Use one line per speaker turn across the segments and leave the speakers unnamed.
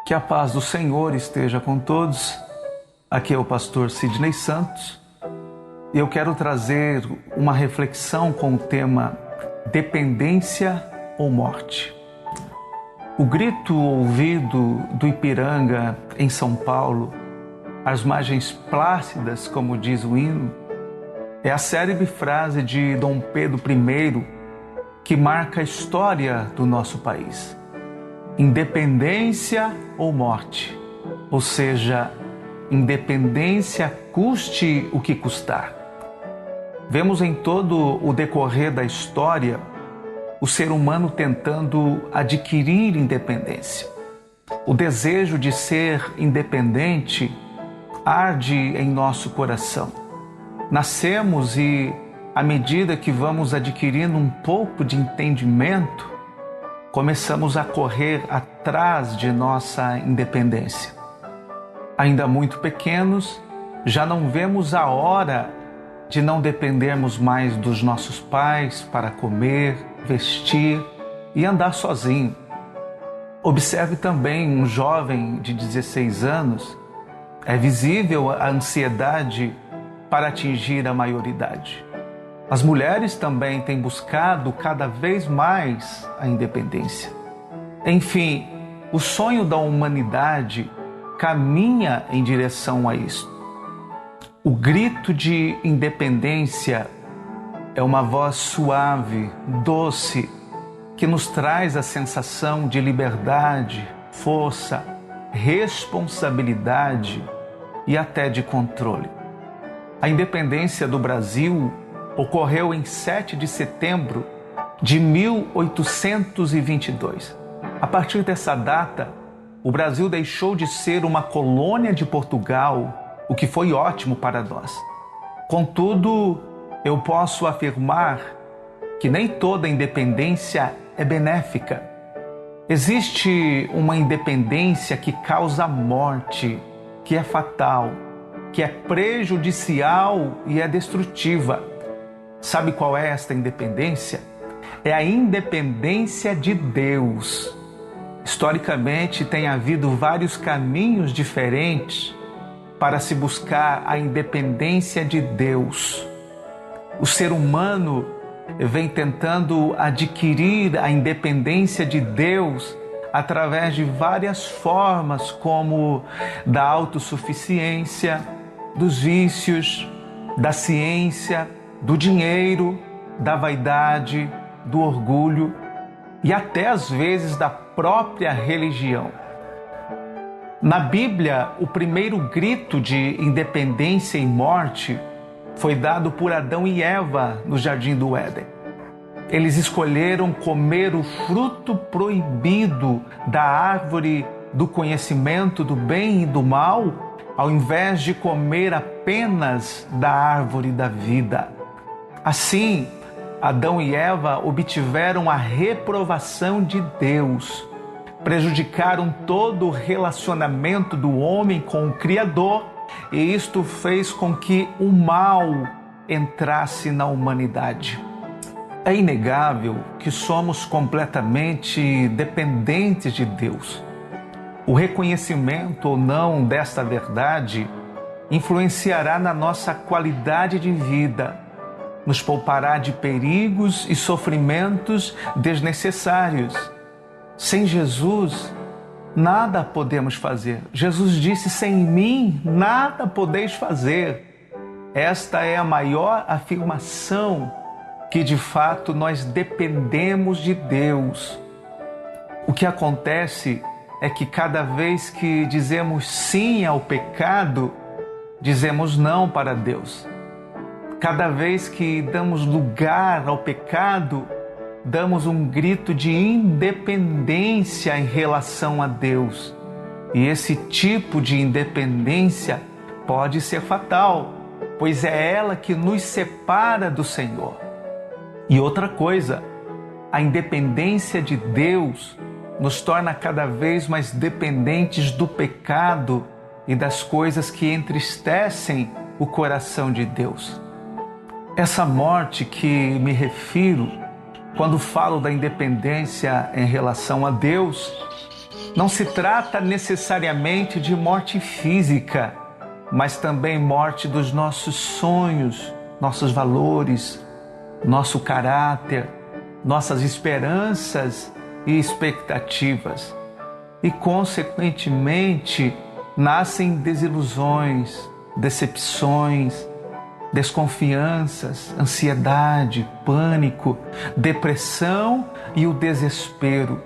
Que a paz do Senhor esteja com todos. Aqui é o pastor Sidney Santos e eu quero trazer uma reflexão com o tema dependência ou morte. O grito ouvido do Ipiranga em São Paulo, às margens plácidas, como diz o hino, é a célebre frase de Dom Pedro I que marca a história do nosso país. Independência ou morte, ou seja, independência custe o que custar. Vemos em todo o decorrer da história o ser humano tentando adquirir independência. O desejo de ser independente arde em nosso coração. Nascemos e, à medida que vamos adquirindo um pouco de entendimento, começamos a correr atrás de nossa independência. Ainda muito pequenos, já não vemos a hora de não dependermos mais dos nossos pais para comer, vestir e andar sozinho. Observe também um jovem de 16 anos, é visível a ansiedade para atingir a maioridade. As mulheres também têm buscado cada vez mais a independência. Enfim, o sonho da humanidade caminha em direção a isso. O grito de independência é uma voz suave, doce, que nos traz a sensação de liberdade, força, responsabilidade e até de controle. A independência do Brasil ocorreu em 7 de setembro de 1822. A partir dessa data, o Brasil deixou de ser uma colônia de Portugal, o que foi ótimo para nós. Contudo, eu posso afirmar que nem toda independência é benéfica. Existe uma independência que causa morte, que é fatal, que é prejudicial e é destrutiva. Sabe qual é esta independência? É a independência de Deus. Historicamente, tem havido vários caminhos diferentes para se buscar a independência de Deus. O ser humano vem tentando adquirir a independência de Deus através de várias formas, como da autossuficiência, dos vícios, da ciência, do dinheiro, da vaidade, do orgulho e até às vezes da própria religião. Na Bíblia, o primeiro grito de independência e morte foi dado por Adão e Eva no Jardim do Éden. Eles escolheram comer o fruto proibido da árvore do conhecimento do bem e do mal, ao invés de comer apenas da árvore da vida. Assim, Adão e Eva obtiveram a reprovação de Deus, prejudicaram todo o relacionamento do homem com o Criador, e isto fez com que o mal entrasse na humanidade. É inegável que somos completamente dependentes de Deus. O reconhecimento ou não desta verdade influenciará na nossa qualidade de vida, nos poupará de perigos e sofrimentos desnecessários. Sem Jesus, nada podemos fazer. Jesus disse: sem mim, nada podeis fazer. Esta é a maior afirmação que, de fato, nós dependemos de Deus. O que acontece é que cada vez que dizemos sim ao pecado, dizemos não para Deus. Cada vez que damos lugar ao pecado, damos um grito de independência em relação a Deus. E esse tipo de independência pode ser fatal, pois é ela que nos separa do Senhor. E outra coisa, a independência de Deus nos torna cada vez mais dependentes do pecado e das coisas que entristecem o coração de Deus. Essa morte que me refiro quando falo da independência em relação a Deus Não se trata necessariamente de morte física, mas também morte dos nossos sonhos, nossos valores, nosso caráter, nossas esperanças e expectativas. E, consequentemente, nascem desilusões, decepções, desconfianças, ansiedade, pânico, depressão e o desespero.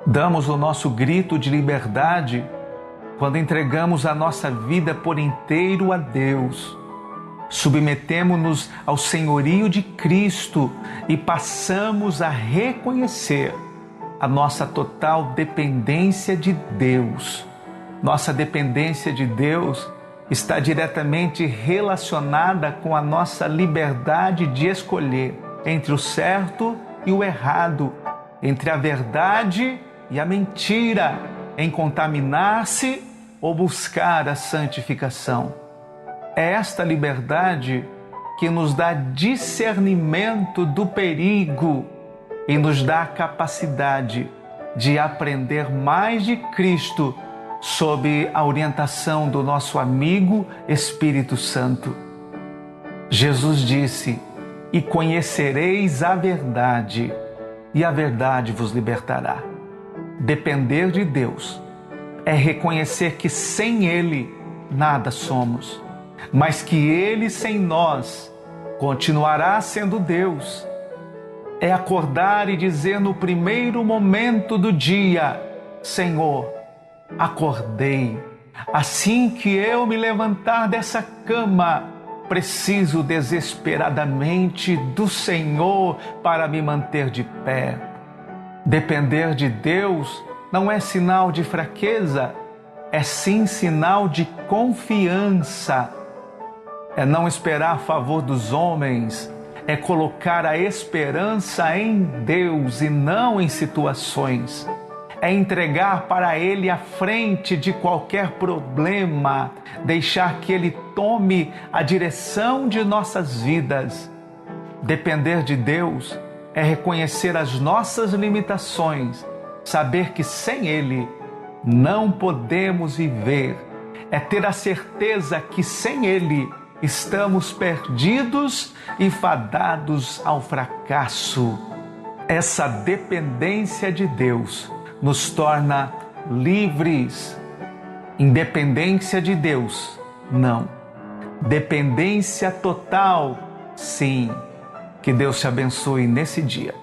Damos o nosso grito de liberdade quando entregamos a nossa vida por inteiro a Deus. Submetemo-nos ao senhorio de Cristo e passamos a reconhecer a nossa total dependência de Deus. Nossa dependência de Deus está diretamente relacionada com a nossa liberdade de escolher entre o certo e o errado, entre a verdade e a mentira, em contaminar-se ou buscar a santificação. É esta liberdade que nos dá discernimento do perigo e nos dá a capacidade de aprender mais de Cristo sob a orientação do nosso amigo Espírito Santo. Jesus disse: "E conhecereis a verdade, e a verdade vos libertará." Depender de Deus é reconhecer que sem Ele nada somos, mas que Ele sem nós continuará sendo Deus. É acordar e dizer no primeiro momento do dia: Senhor, acordei. Assim que eu me levantar dessa cama, preciso desesperadamente do Senhor para me manter de pé. Depender de Deus não é sinal de fraqueza, é sim sinal de confiança. É não esperar a favor dos homens, é colocar a esperança em Deus e não em situações. É entregar para Ele a frente de qualquer problema, deixar que Ele tome a direção de nossas vidas. Depender de Deus é reconhecer as nossas limitações, saber que sem Ele não podemos viver, é ter a certeza que sem Ele estamos perdidos e fadados ao fracasso. Essa dependência de Deus nos torna livres. Independência de Deus, não. Dependência total, sim. Que Deus te abençoe nesse dia.